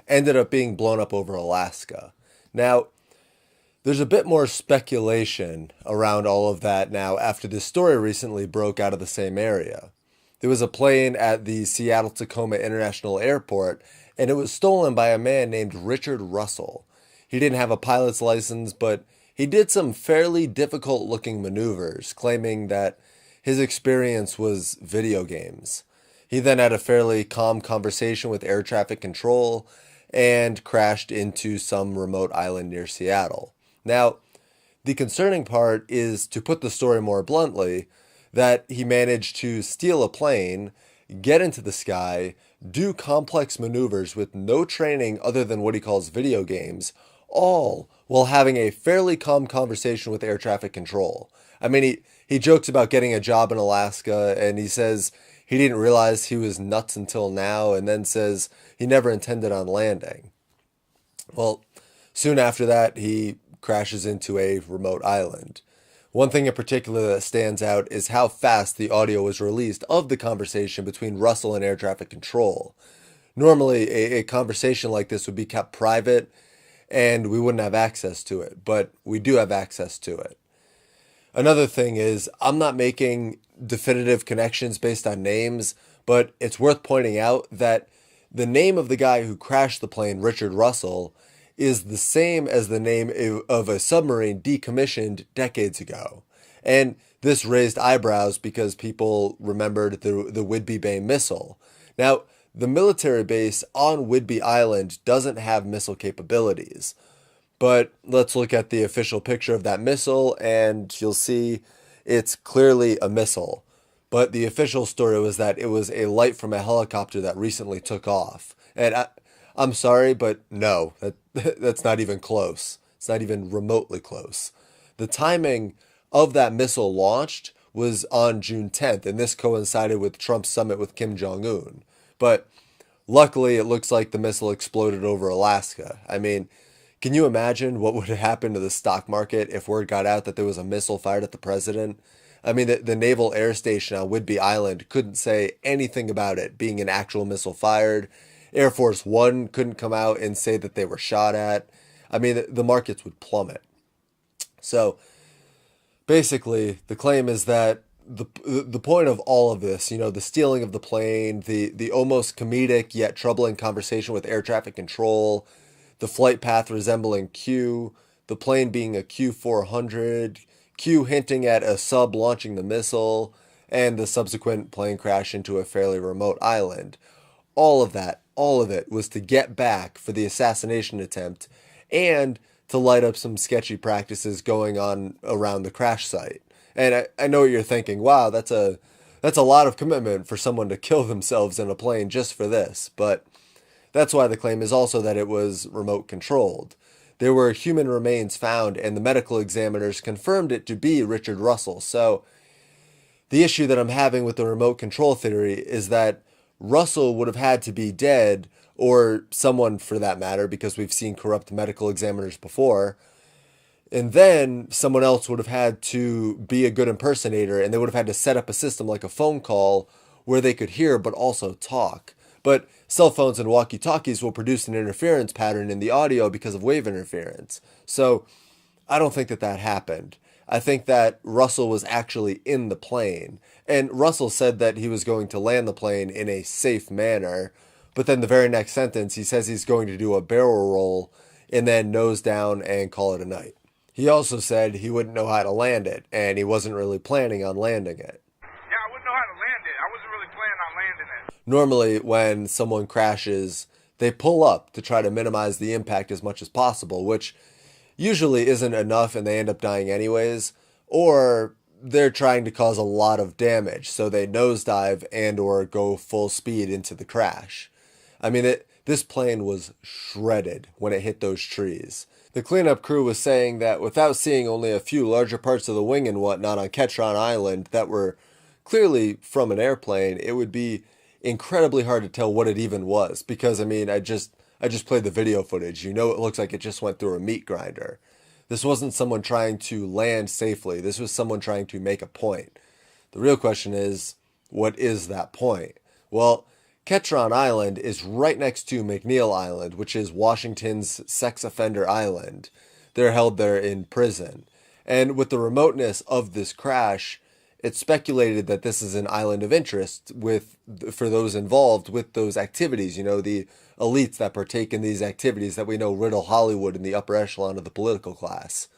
ended up being blown up over Alaska. Now, there's a bit more speculation around all of that now after this story recently broke out of the same area. There was a plane at the Seattle Tacoma International Airport, and it was stolen by a man named Richard Russell. He didn't have a pilot's license, but he did some fairly difficult looking maneuvers, claiming that his experience was video games. He then had a fairly calm conversation with air traffic control and crashed into some remote island near Seattle. Now, the concerning part is, to put the story more bluntly, that he managed to steal a plane, get into the sky, do complex maneuvers with no training other than what he calls video games, all while having a fairly calm conversation with air traffic control. I mean, he jokes about getting a job in Alaska, and he says he didn't realize he was nuts until now, and then says he never intended on landing. Well, soon after that, he crashes into a remote island. One thing in particular that stands out is how fast the audio was released of the conversation between Russell and air traffic control. Normally, a conversation like this would be kept private and we wouldn't have access to it, but we do have access to it. Another thing is, I'm not making definitive connections based on names, but it's worth pointing out that the name of the guy who crashed the plane, Richard Russell, is the same as the name of a submarine decommissioned decades ago. And this raised eyebrows because people remembered the Whidbey Bay missile. Now, the military base on Whidbey Island doesn't have missile capabilities. But let's look at the official picture of that missile, and you'll see it's clearly a missile. But the official story was that it was a light from a helicopter that recently took off. And I'm sorry, but no, that's not even close. It's not even remotely close. The timing of that missile launched was on June 10th, and this coincided with Trump's summit with Kim Jong-un. But luckily, it looks like the missile exploded over Alaska. I mean, can you imagine what would have happened to the stock market if word got out that there was a missile fired at the president? I mean, the Naval Air Station on Whidbey Island couldn't say anything about it being an actual missile fired. Air Force One couldn't come out and say that they were shot at. I mean, the markets would plummet. So basically, the claim is that the point of all of this, the stealing of the plane, the almost comedic yet troubling conversation with air traffic control, the flight path resembling Q, the plane being a Q-400, Q hinting at a sub launching the missile, and the subsequent plane crash into a fairly remote island. All of it was to get back for the assassination attempt and to light up some sketchy practices going on around the crash site. And I know what you're thinking, wow, that's a lot of commitment for someone to kill themselves in a plane just for this, but that's why the claim is also that it was remote controlled. There were human remains found, and the medical examiners confirmed it to be Richard Russell. So the issue that I'm having with the remote control theory is that Russell would have had to be dead, or someone for that matter, because we've seen corrupt medical examiners before. And then someone else would have had to be a good impersonator, and they would have had to set up a system like a phone call where they could hear but also talk. But cell phones and walkie-talkies will produce an interference pattern in the audio because of wave interference. So I don't think that happened. I think that Russell was actually in the plane. And Russell said that he was going to land the plane in a safe manner. But then the very next sentence, he says he's going to do a barrel roll and then nose down and call it a night. He also said he wouldn't know how to land it, and he wasn't really planning on landing it. Yeah, I wouldn't know how to land it. I wasn't really planning on landing it. Normally, when someone crashes, they pull up to try to minimize the impact as much as possible, which usually isn't enough and they end up dying anyways, or they're trying to cause a lot of damage, so they nosedive and or go full speed into the crash. I mean, this plane was shredded when it hit those trees. The cleanup crew was saying that without seeing only a few larger parts of the wing and whatnot on Ketron Island that were clearly from an airplane, it would be incredibly hard to tell what it even was. Because, I mean, I just played the video footage. It looks like it just went through a meat grinder. This wasn't someone trying to land safely. This was someone trying to make a point. The real question is, what is that point? Well, Ketron Island is right next to McNeil Island, which is Washington's sex offender island. They're held there in prison. And with the remoteness of this crash, it's speculated that this is an island of interest for those involved with those activities, the elites that partake in these activities that we know riddle Hollywood in the upper echelon of the political class.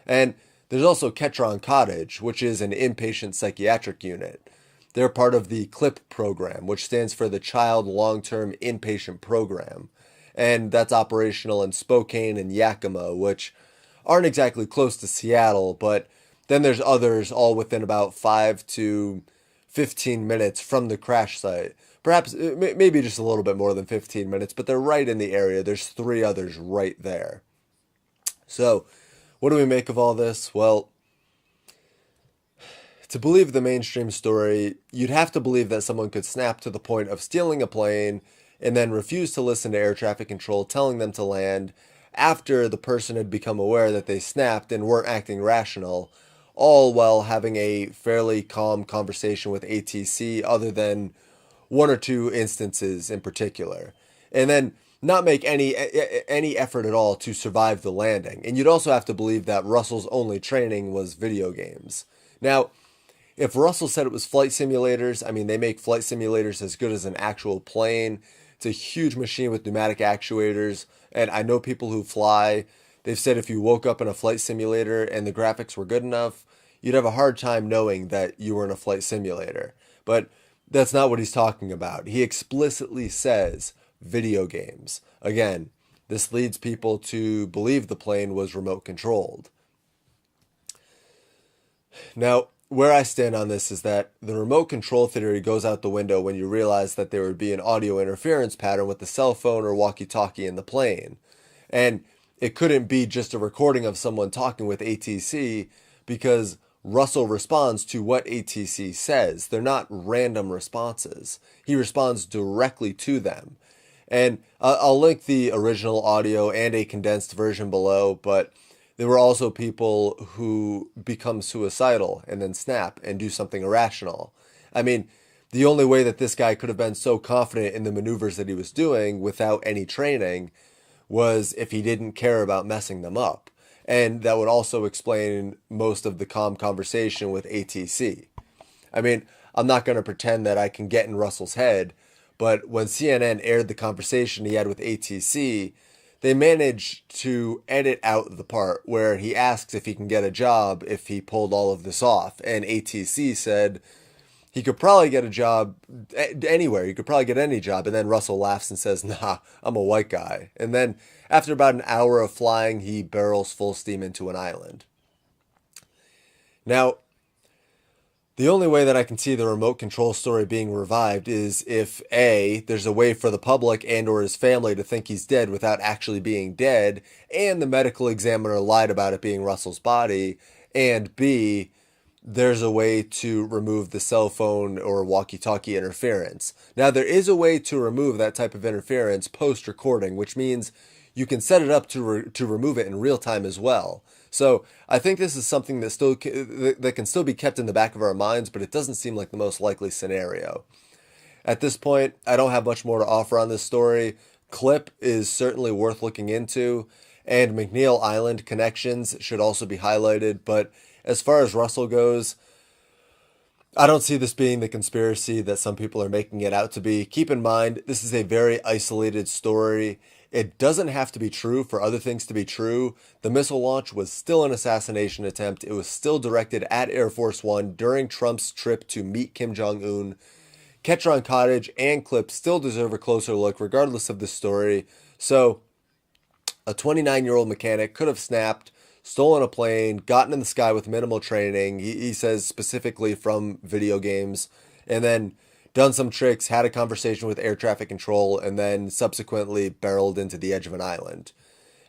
And there's also Ketron Cottage, which is an inpatient psychiatric unit. They're part of the CLIP program, which stands for the Child Long-Term Inpatient Program. And that's operational in Spokane and Yakima, which aren't exactly close to Seattle, but then there's others all within about 5 to 15 minutes from the crash site. Perhaps, maybe just a little bit more than 15 minutes, but they're right in the area. There's 3 others right there. So, what do we make of all this? Well, to believe the mainstream story, you'd have to believe that someone could snap to the point of stealing a plane and then refuse to listen to air traffic control telling them to land after the person had become aware that they snapped and weren't acting rational, all while having a fairly calm conversation with ATC other than 1 or 2 instances in particular. And then not make any effort at all to survive the landing. And you'd also have to believe that Russell's only training was video games. Now, if Russell said it was flight simulators, I mean, they make flight simulators as good as an actual plane. It's a huge machine with pneumatic actuators, and I know people who fly. They've said if you woke up in a flight simulator and the graphics were good enough, you'd have a hard time knowing that you were in a flight simulator. But that's not what he's talking about. He explicitly says video games. Again, this leads people to believe the plane was remote controlled. Now, where I stand on this is that the remote control theory goes out the window when you realize that there would be an audio interference pattern with the cell phone or walkie-talkie in the plane. And it couldn't be just a recording of someone talking with ATC because Russell responds to what ATC says. They're not random responses. He responds directly to them. And I'll link the original audio and a condensed version below, but there were also people who become suicidal and then snap and do something irrational. I mean, the only way that this guy could have been so confident in the maneuvers that he was doing without any training was if he didn't care about messing them up. And that would also explain most of the calm conversation with ATC. I mean, I'm not going to pretend that I can get in Russell's head, but when CNN aired the conversation he had with ATC, they managed to edit out the part where he asks if he can get a job if he pulled all of this off. And ATC said he could probably get a job anywhere. He could probably get any job. And then Russell laughs and says, nah, I'm a white guy. And then after about an hour of flying, he barrels full steam into an island. Now, the only way that I can see the remote control story being revived is if A, there's a way for the public and or his family to think he's dead without actually being dead, and the medical examiner lied about it being Russell's body, and B, there's a way to remove the cell phone or walkie-talkie interference. Now, there is a way to remove that type of interference post-recording, which means you can set it up to remove it in real time as well. So I think this is something that can still be kept in the back of our minds, but it doesn't seem like the most likely scenario. At this point, I don't have much more to offer on this story. Clip is certainly worth looking into, and McNeil Island connections should also be highlighted. But as far as Russell goes, I don't see this being the conspiracy that some people are making it out to be. Keep in mind, this is a very isolated story. It doesn't have to be true for other things to be true. The missile launch was still an assassination attempt. It was still directed at Air Force One during Trump's trip to meet Kim Jong-un. Ketron Cottage and Clip still deserve a closer look regardless of the story. So, a 29-year-old mechanic could have snapped, stolen a plane, gotten in the sky with minimal training, he says specifically from video games, and then done some tricks, had a conversation with air traffic control, and then subsequently barreled into the edge of an island.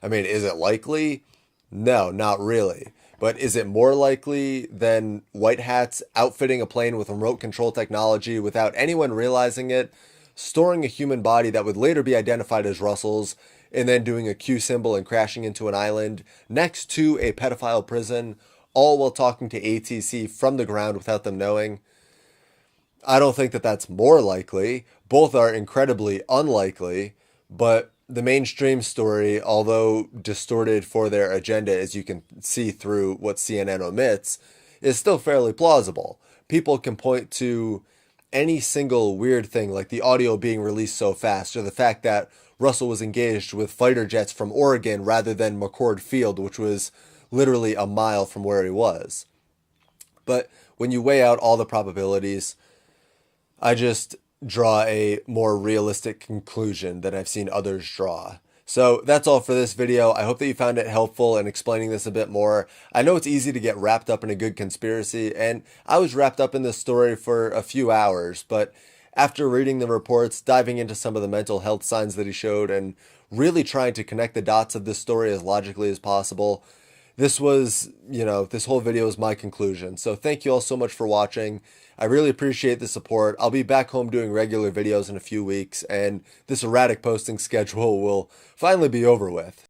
I mean, is it likely? No, not really. But is it more likely than white hats outfitting a plane with remote control technology without anyone realizing it, storing a human body that would later be identified as Russell's, and then doing a Q symbol and crashing into an island next to a pedophile prison, all while talking to ATC from the ground without them knowing? I don't think that that's more likely. Both are incredibly unlikely, but the mainstream story, although distorted for their agenda, as you can see through what CNN omits, is still fairly plausible. People can point to any single weird thing, like the audio being released so fast, or the fact that Russell was engaged with fighter jets from Oregon rather than McCord Field, which was literally a mile from where he was. But when you weigh out all the probabilities, I just draw a more realistic conclusion that I've seen others draw. So that's all for this video. I hope that you found it helpful in explaining this a bit more. I know it's easy to get wrapped up in a good conspiracy, and I was wrapped up in this story for a few hours, but after reading the reports, diving into some of the mental health signs that he showed, and really trying to connect the dots of this story as logically as possible, this was, this whole video is my conclusion. So thank you all so much for watching. I really appreciate the support. I'll be back home doing regular videos in a few weeks, and this erratic posting schedule will finally be over with.